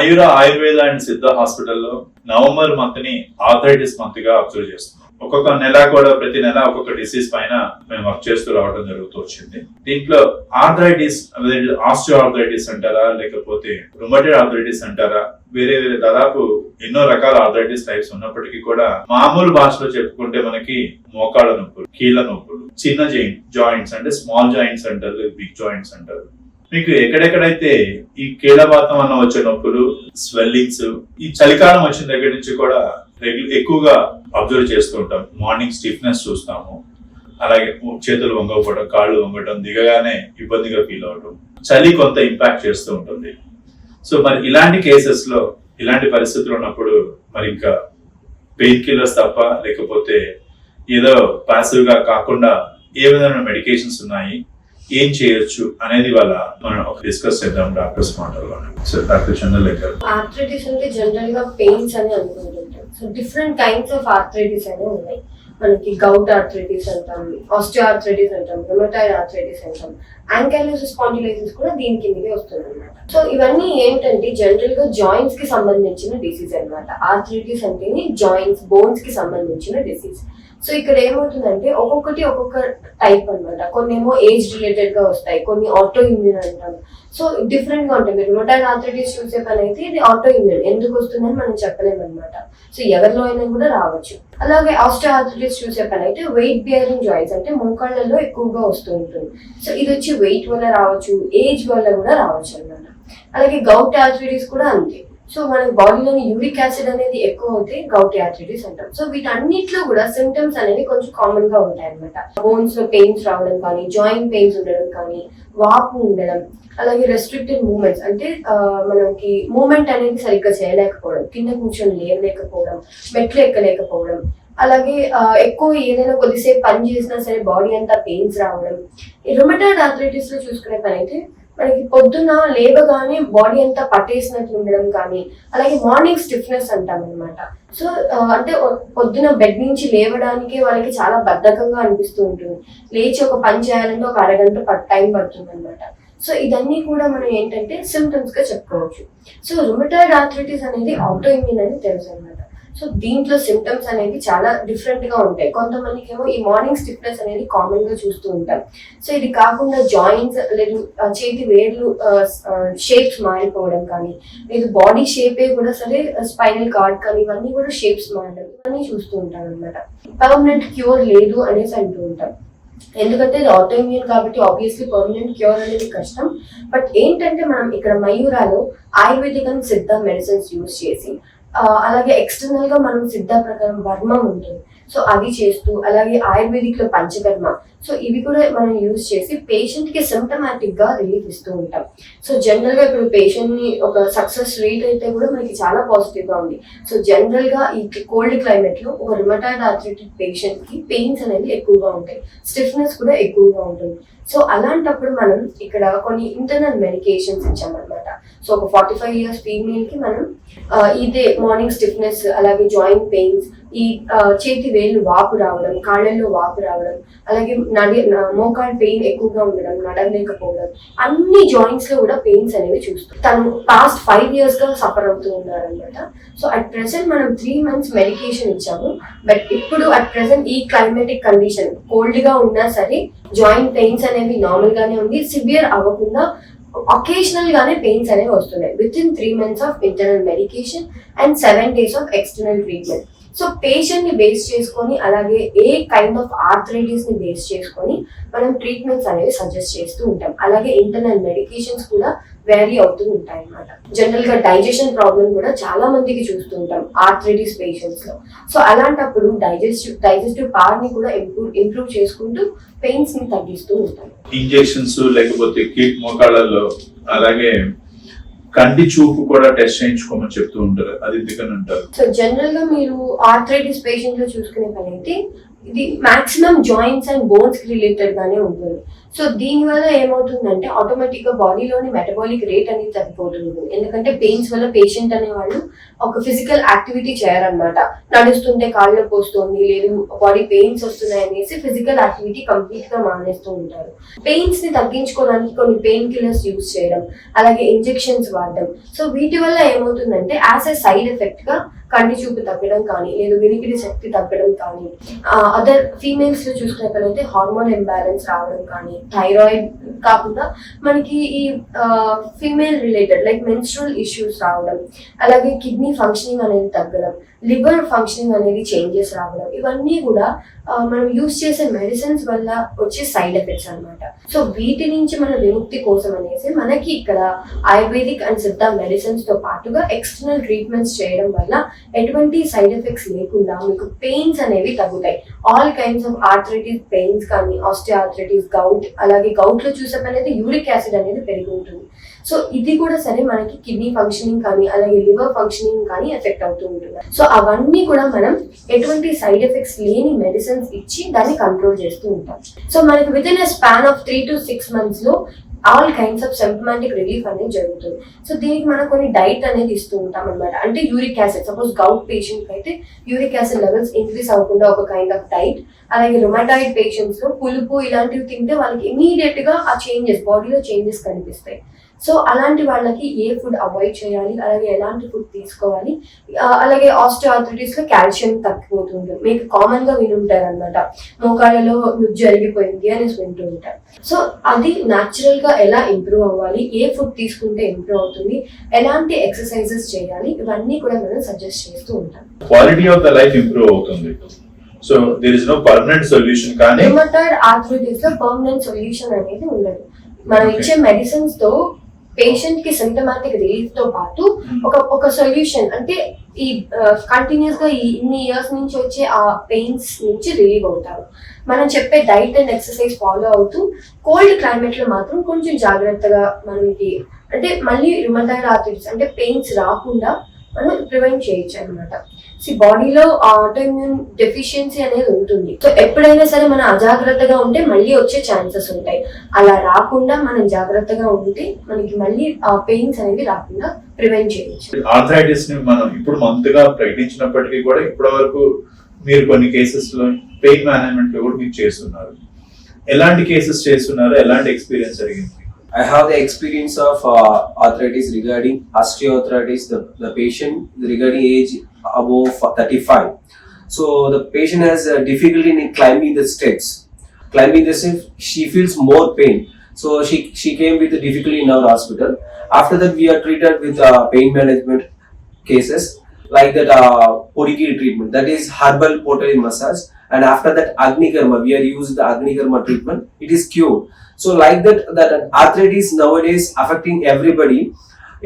మయూర Ayurveda and సిద్ధ హాస్పిటల్లో November month ని ఆర్థరైటిస్ మంత్ గా అబ్జర్వ్ చేస్తున్నాం. ఒక్కొక్క నెల కూడా ప్రతి నెల ఒక్కొక్క డిసీజ్ పైన మేము వర్క్ చేస్తూ రావడం జరుగుతూ వచ్చింది. దీంట్లో ఆర్థరైటిస్, ఆస్టియో ఆర్థరైటిస్ అంటారా, లేకపోతే రుమటైడ్ ఆర్థరైటిస్ అంటారా, వేరే వేరే దాదాపు ఎన్నో రకాల ఆర్థరైటిస్ టైప్స్ ఉన్నప్పటికీ కూడా మామూలు భాషలో చెప్పుకుంటే మనకి మోకాళ్ళ నొప్పులు, కీళ్ళ నొప్పులు, చిన్న జాయింట్స్ అంటే స్మాల్ జాయింట్స్ అంటారు, బిగ్ జాయింట్స్ అంటారు. మీకు ఎక్కడెక్కడైతే ఈ కీళ్ళవాతం వల్ల వచ్చే నొప్పులు, స్వెల్లింగ్స్, ఈ చలికాలం వచ్చిన దగ్గర నుంచి కూడా ఎక్కువగా అబ్జర్వ్ చేస్తూ ఉంటాం. మార్నింగ్ స్టిఫ్నెస్ చూస్తాము, అలాగే చేతులు వంగకపోవడం, కాళ్ళు వంగటం, దిగగానే ఇబ్బందిగా ఫీల్ అవడం, చలి కొంత ఇంపాక్ట్ చేస్తూ ఉంటుంది. సో మరి ఇలాంటి కేసెస్ లో, ఇలాంటి పరిస్థితులు ఉన్నప్పుడు మరి ఇంకా పెయిన్ కిల్లర్స్ తప్ప, లేకపోతే ఏదో పాసివ్ గా కాకుండా ఏ విధమైన మెడికేషన్స్ ఉన్నాయి, ఏం చేయొచ్చు అనేది వాళ్ళ మనం డిస్కస్ చేద్దాం డాక్టర్స్ మాటల్లోనే. సో డాక్టర్ చంద్రలేఖర్, ఆర్థరైటిస్ అంటే జనరల్ గా పెయిన్స్ అని అనుకుంటుంటాం. So different kinds of arthritis అనేవి ఉన్నాయి. మనకి గౌట్ ఆర్థరైటిస్ అంటాం, ఆస్టియో ఆర్థరైటిస్ అంటాం, రుమటాయిడ్ ఆర్థరైటిస్ అంటాం, యాంకైలోసిస్ స్పాండిలైటిస్ కూడా దీని కిందకే వస్తుంది అనమాట. సో ఇవన్నీ ఏంటంటే జనరల్ గా జాయింట్స్ కి సంబంధించిన డిసీజ్ అనమాట. ఆర్థరైటిస్ అంటేనే జాయింట్స్, బోన్స్ కి సంబంధించిన డిసీజ్. సో ఇక్కడ ఏమవుతుందంటే ఒక్కొక్కటి ఒక్కొక్క టైప్ అనమాట. కొన్ని ఏమో ఏజ్ రిలేటెడ్ గా వస్తాయి, కొన్ని ఆటో ఇమ్యూన్ అంటాం. సో డిఫరెంట్ గా ఉంటాయి. మీరు రుమటాయిడ్ ఆర్థరైటిస్ చూసే పని అయితే ఇది ఆటో ఇమ్యూన్, ఎందుకు వస్తుందని మనం చెప్పలేము అనమాట. సో ఎవరిలో అయినా కూడా రావచ్చు. అలాగే ఆస్టియో ఆర్థరైటిస్ చూసే పని అయితే వెయిట్ బియరింగ్ జాయింట్స్, అంటే మోకాళ్ళలో ఎక్కువగా వస్తూ ఉంటుంది. సో ఇది వచ్చి వెయిట్ వల్ల రావచ్చు, ఏజ్ వల్ల కూడా రావచ్చు అనమాట. అలాగే గౌట్ ఆర్థరైటిస్ కూడా అంతే. సో మన బాడీలోని యూరిక్ యాసిడ్ అనేది ఎక్కువ అవుతే గౌటీ ఆర్థరైటిస్ అంటాం. సో వీటన్నిటిలో కూడా సిమ్టమ్స్ అనేవి కొంచెం కామన్ గా ఉంటాయి అనమాట. బోన్స్ లో పెయిన్స్ రావడం కానీ, జాయింట్ పెయిన్స్ ఉండడం కానీ, వాపు ఉండడం, అలాగే రెస్ట్రిక్టెడ్ మూవ్మెంట్స్, అంటే మనకి మూవ్మెంట్ అనేది సరిగ్గా చేయలేకపోవడం, కింద కూర్చొని లేవలేకపోవడం, మెట్లు ఎక్కలేకపోవడం, అలాగే ఎక్కువ ఏదైనా కొద్దిసేపు పని చేసినా సరే బాడీ అంతా పెయిన్స్ రావడం. ఈ రుమటాయిడ్ ఆర్థరైటిస్ లో చూసుకునే పని అయితే మనకి పొద్దున్న లేవగానే బాడీ అంతా పట్టేసినట్లు ఉండడం కానీ, అలాగే మార్నింగ్ స్టిఫ్నెస్ అంటాం అనమాట. సో అంటే పొద్దున బెడ్ నుంచి లేవడానికి వాళ్ళకి చాలా బద్ధకంగా అనిపిస్తూ ఉంటుంది. లేచి ఒక పని చేయాలంటే ఒక అరగంట టైం పడుతుంది అనమాట. సో ఇదన్నీ కూడా మనం ఏంటంటే సిమ్టమ్స్ గా చెప్పుకోవచ్చు. సో రుమటాయిడ్ ఆర్థరైటిస్ అనేది ఆటో ఇమ్యూన్ అని తెలుసు అనమాట. సో దీంట్లో సిమ్టమ్స్ అనేవి చాలా డిఫరెంట్ గా ఉంటాయి. కొంతమందికి ఏమో ఈ మార్నింగ్ స్టిఫ్నెస్ అనేది కామన్ గా చూస్తూ ఉంటాం. సో ఇది కాకుండా జాయింట్స్ లేదు చేతి వేర్లు షేప్స్ మారిపోవడం కానీ, లేదు బాడీ షేపే కూడా సరే స్పైనల్ కార్డ్ కానీ, ఇవన్నీ కూడా షేప్స్ మారడం, ఇవన్నీ చూస్తూ ఉంటాం అనమాట. పర్మనెంట్ క్యూర్ లేదు అనేసి అంటూ ఉంటాం. ఎందుకంటే ఇది ఆటో ఇమ్యూన్ కాబట్టి ఆబ్వియస్లీ పర్మనెంట్ క్యూర్ అనేది కష్టం. బట్ ఏంటంటే మనం ఇక్కడ మయూరాలో ఆయుర్వేదిక్ అండ్ సిద్ధ మెడిసిన్స్ యూజ్ చేసి, అలాగే ఎక్స్టర్నల్ గా మనం సిద్ధ ప్రకారం వర్మ ఉంటుంది, సో అవి చేస్తూ, అలాగే ఆయుర్వేదిక్ లో పంచకర్మ, సో ఇవి కూడా మనం యూజ్ చేసి పేషెంట్ కి సిమ్టమాటిక్ గా రిలీఫ్ ఇస్తూ ఉంటాం. సో జనరల్ గా ఇప్పుడు పేషెంట్ ని ఒక సక్సెస్ రేట్ అయితే కూడా మనకి చాలా పాజిటివ్ గా ఉంది. సో జనరల్ గా ఈ కోల్డ్ క్లైమేట్ లో ఒక రుమటాయిడ్ ఆర్థరైటిస్ పేషెంట్ కి పెయిన్స్ అనేది ఎక్కువగా ఉంటాయి, స్టిఫ్నెస్ కూడా ఎక్కువగా ఉంటుంది. సో అలాంటప్పుడు మనం ఇక్కడ కొన్ని ఇంటర్నల్ మెడికేషన్స్ ఇచ్చామన్నమాట. సో ఒక 45 years ఫీమేల్ కి మనం ఇదే మార్నింగ్ స్టిఫ్నెస్, అలాగే జాయింట్ పెయిన్స్, ఈ చేతి వేళ్ళు వాపు రావడం, కాళ్ళల్లో వాపు రావడం, అలాగే మోకాళ్ళ పెయిన్ ఎక్కువగా ఉండడం, నడవలేకపోవడం, అన్ని జాయింట్స్ లో కూడా పెయిన్స్ అనేవి చూస్తాం. తను పాస్ట్ 5 years గా సఫర్ అవుతూ ఉన్నారనమాట. సో అట్ ప్రెసెంట్ మనం 3 months మెడికేషన్ ఇచ్చాము. బట్ ఇప్పుడు అట్ ప్రెసెంట్ ఈ క్లైమేటిక్ కండిషన్ కోల్డ్ గా ఉన్నా సరే జాయింట్ పెయిన్స్ అనేవి నార్మల్ గానే ఉంది, సివియర్ అవ్వకుండా ఒకేషనల్ గానే పెయిన్స్ అనేవి వస్తున్నాయి. With in 3 months of internal medication and 7 days of external treatment. So patient ని బేస్ చేసుకొని, అలాగే ఏ కైండ్ ఆఫ్ ఆర్థరైటిస్ ని బేస్ చేసుకొని మనం ట్రీట్మెంట్స్ అనేవి సజెస్ట్ చేస్తూ ఉంటాం. అలాగే ఇంటర్నల్ మెడికేషన్స్ కూడా వేరీ అవుతూ ఉంటాయి అన్నమాట. జనరల్ గా డైజెషన్ ప్రాబ్లం కూడా చాలా మందికి చూస్తూ ఉంటాం ఆర్థరైటిస్ పేషెంట్స్ లో. సో అలాంటప్పుడు డైజెస్టివ్ పవర్ ని కూడా ఇంప్రూవ్ చేసుకుంటూ పెయిన్స్ ని తగ్గిస్తూ ఉంటాం. ఇంజెక్షన్స్ లేకపోతే కీట్ మోకాళ్ళలో, అలాగే కంటి చూపు కూడా టెస్ట్ చేయించుకోమని చెప్తూ ఉంటారు, అది ఎందుకని అంటారు? సో జనరల్ గా మీరు ఆర్థరైటిస్ పేషెంట్ లో చూసుకునే పని అయితే ఇది మాక్సిమం జాయింట్స్ అండ్ బోన్స్ కి రిలేటెడ్ గానే ఉంటుంది. సో దీని వల్ల ఏమవుతుందంటే ఆటోమేటిక్ గా బాడీలోని మెటబాలిక్ రేట్ అనేది తగ్గిపోతుంది. ఎందుకంటే పెయిన్స్ వల్ల పేషెంట్ అనేవాళ్ళు ఒక ఫిజికల్ యాక్టివిటీ చేయరన్నమాట. నడుస్తుంటే కాళ్ళు పోస్తుంది, లేదు బాడీ పెయిన్స్ వస్తున్నాయి అనేసి ఫిజికల్ యాక్టివిటీ కంప్లీట్ గా మానేస్తూ ఉంటారు. పెయిన్స్ ని తగ్గించుకోవడానికి కొన్ని పెయిన్ కిల్లర్స్ యూజ్ చేయడం, అలాగే ఇంజెక్షన్స్ వాడడం. సో వీటి వల్ల ఏమవుతుందంటే యాజ్ ఎ సైడ్ ఎఫెక్ట్ గా కంటి చూపు తగ్గడం కానీ, లేదు వినికిడి శక్తి తగ్గడం కానీ, అదర్ ఫీమేల్స్ లో చూసుకున్నట్లయితే హార్మోన్ ఇంబ్యాలెన్స్ రావడం కానీ, థైరాయిడ్ కాకుండా మనకి ఈ female related like menstrual issues రావడం, అలాగే కిడ్నీ ఫంక్షనింగ్ అనేది తగ్గడం, లివర్ ఫంక్షనింగ్ అనేది చేంజెస్ రావడం, ఇవన్నీ కూడా మనం యూజ్ చేసే మెడిసిన్స్ వల్ల వచ్చే సైడ్ ఎఫెక్ట్స్ అన్నమాట. సో వీటి నుంచి మన విముక్తి కోసం అనేసి మనకి ఇక్కడ ఆయుర్వేదిక్ అండ్ సిద్ధ మెడిసిన్స్ తో పాటుగా ఎక్స్టర్నల్ ట్రీట్మెంట్స్ చేయడం వల్ల ఎటువంటి సైడ్ ఎఫెక్ట్స్ లేకుండా మీకు పెయిన్స్ అనేవి తగ్గుతాయి. All kinds of arthritis pains కానీ, ఆస్టియోఆర్థరైటిస్, గౌట్, అలాగే గౌట్ లో చూసేపనైతే యూరిక్ యాసిడ్ అనేది పెరిగి ఉంటుంది. సో ఇది కూడా సరే మనకి కిడ్నీ ఫంక్షనింగ్ కానీ, అలాగే లివర్ ఫంక్షనింగ్ కానీ ఎఫెక్ట్ అవుతూ ఉంటుంది. సో అవన్నీ కూడా మనం ఎటువంటి సైడ్ ఎఫెక్ట్స్ లేని మెడిసిన్స్ ఇచ్చి దాన్ని కంట్రోల్ చేస్తూ ఉంటాం. సో మనకి with in a span of 3 to 6 months లో all kinds of symptomatic relief అనేది జరుగుతుంది. సో దీనికి మనం కొన్ని డైట్ అనేది ఇస్తూ ఉంటాం అనమాట. అంటే uric acid, suppose gout patient అయితే యూరిక్ యాసిడ్ లెవెల్స్ ఇంక్రీస్ అవ్వకుండా ఒక కైండ్ ఆఫ్ డైట్, అలాగే రుమటాయిడ్ పేషెంట్స్ లో పులుపు ఇలాంటివి తింటే వాళ్ళకి ఇమీడియట్ గా ఆ చేంజెస్ బాడీలో చేంజెస్ కనిపిస్తాయి. సో అలాంటి వాళ్ళకి ఏ ఫుడ్ అవాయిడ్ చేయాలి, అలాగే ఎలాంటి ఫుడ్ తీసుకోవాలి, అలాగే ఆస్టియోఆర్థరైటిస్ లో కాల్షియం తగ్గిపోతుంది. మీకు కామన్ గా వినుంటారు అనమాట, మోకాళ్ళలో నుజ్జు జరిగిపోయింది అనేసి వింటూ ఉంటారు. సో అది న్యాచురల్ గా ఎలా ఇంప్రూవ్ అవ్వాలి, ఏ ఫుడ్ తీసుకుంటే ఇంప్రూవ్ అవుతుంది, ఎలాంటి ఎక్సర్సైజెస్ చేయాలి, ఇవన్నీ కూడా మనం సజెస్ట్ చేస్తూ ఉంటాం. Quality of the life improve అవుతుంది. So there is no permanent solution. కానీ రుమటాయిడ్ ఆర్థరైటిస్ లో పర్మనెంట్ సొల్యూషన్ అనేది ఉండదు. మనం ఇచ్చే మెడిసిన్స్ తో పేషెంట్ కి సింప్టమాటిక్ రిలీఫ్ తో పాటు ఒక సొల్యూషన్, అంటే ఈ కంటిన్యూస్ గా ఇన్ని ఇయర్స్ నుంచి వచ్చే ఆ పెయిన్స్ నుంచి రిలీవ్ అవుతారు. మనం చెప్పే డైట్ అండ్ ఎక్సర్సైజ్ ఫాలో అవుతూ కోల్డ్ క్లైమేట్ లో మాత్రం కొంచెం జాగ్రత్తగా మనకి అంటే మళ్ళీ రుమటాయిడ్ ఆర్థరైటిస్ అంటే పెయిన్స్ రాకుండా మనం ప్రివెంట్ చేయొచ్చు అనమాట. బాడీలో ఆటోఇమ్యూన్ డెఫిషియన్సీ అనేది ఉంటుంది. సో ఎప్పుడైనా సరే మనం అజాగ్రత్తగా ఉంటే మళ్ళీ వచ్చే ఛాన్సెస్ ఉంటాయి. అలా రాకుండా మనం జాగ్రత్తగా ఉంటే మనకి మళ్ళీ ఆ పెయిన్స్ అనేది రాకుండా ప్రివెంట్ చేయొచ్చు. ఆర్థరైటిస్ ని మనం ఇప్పుడు మంత్గా ప్రకటించినప్పటికీ కూడా ఇప్పటి వరకు మీరు కొన్ని కేసెస్ లో పెయిన్ మేనేజ్మెంట్ లో కూడా మీరు చేస్తున్నారు. ఎలాంటి కేసెస్ చేస్తున్నారు, ఎలాంటి ఎక్స్పీరియన్స్ జరిగింది? I have the experience of arthritis regarding osteoarthritis. The patient regarding age above 35. So the patient has difficulty in climbing the steps. Climbing the steps, she feels more pain. So she came with the difficulty in our hospital. After that, we are treated with pain management cases like that Podigi treatment. That is herbal pottery massage. And after that, Agni Karma, we are using the Agni Karma treatment. It is cured. So like that arthritis nowadays affecting everybody.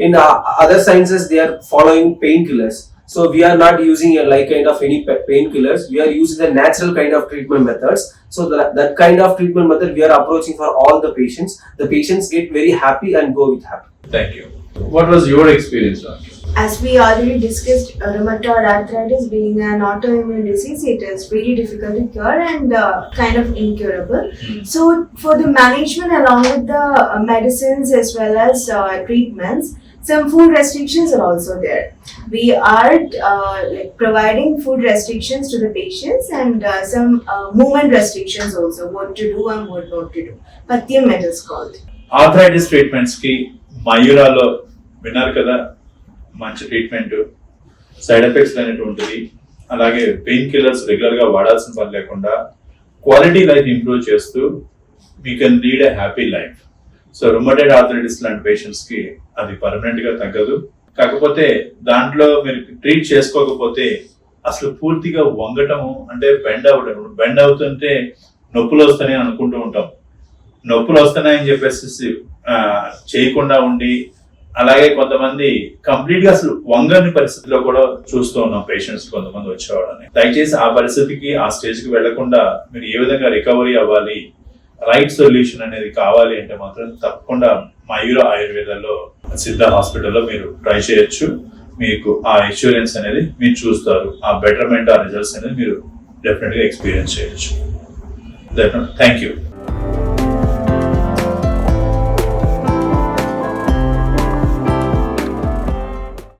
In other sciences, they are following painkillers. So we are not using a like kind of any painkillers. We are using the natural kind of treatment methods. So that kind of treatment method we are approaching for all the patients. The patients get very happy and go with happy. Thank you. What was your experience, doctor? As we already discussed, rheumatoid arthritis being an autoimmune disease, it is really difficult to cure and kind of incurable. So for the management along with the medicines as well as treatments, some food restrictions are also there. We are like providing food restrictions to the patients and some movement restrictions also, what to do and what not to do. Pathyan it is called. Arthritis treatments కి మయూరాలో విన్నారు కదా, మంచి treatment, side effects అనేటువంటిది, అలాగే pain killers regular గా వాడాల్సిన పని లేకుండా క్వాలిటీ లైఫ్ ఇంప్రూవ్ చేస్తూ we can lead a happy life. So rheumatoid arthritis లాంటి పేషెంట్స్ కి అది పర్మనెంట్ గా తగ్గదు. కాకపోతే దాంట్లో మీరు ట్రీట్ చేసుకోకపోతే అసలు పూర్తిగా వంగటము అంటే బెండ్ అవుతుంటే నొప్పులు వస్తాయని అనుకుంటూ ఉంటాం. నొప్పులు వస్తున్నాయని చెప్పేసి చేయకుండా ఉండి, అలాగే కొంతమంది కంప్లీట్ గా అసలు వంగని పరిస్థితిలో కూడా చూస్తూ ఉన్నాం పేషెంట్స్ కొంతమంది వచ్చేవాళ్ళని. దయచేసి ఆ పరిస్థితికి ఆ స్టేజ్ కి వెళ్లకుండా మీరు ఏ విధంగా రికవరీ అవ్వాలి, రైట్ సొల్యూషన్ అనేది కావాలి అంటే మాత్రం తప్పకుండా మయూర ఆయుర్వేదంలో సిద్ధ హాస్పిటల్లో మీరు ట్రై చేయొచ్చు. మీకు ఆ ఇన్సూరెన్స్ అనేది మీరు చూస్తారు, ఆ బెటర్మెంట్, ఆ రిజల్ట్స్ అనేది మీరు డెఫినెట్గా ఎక్స్పీరియన్స్ చేయొచ్చు. Thank you.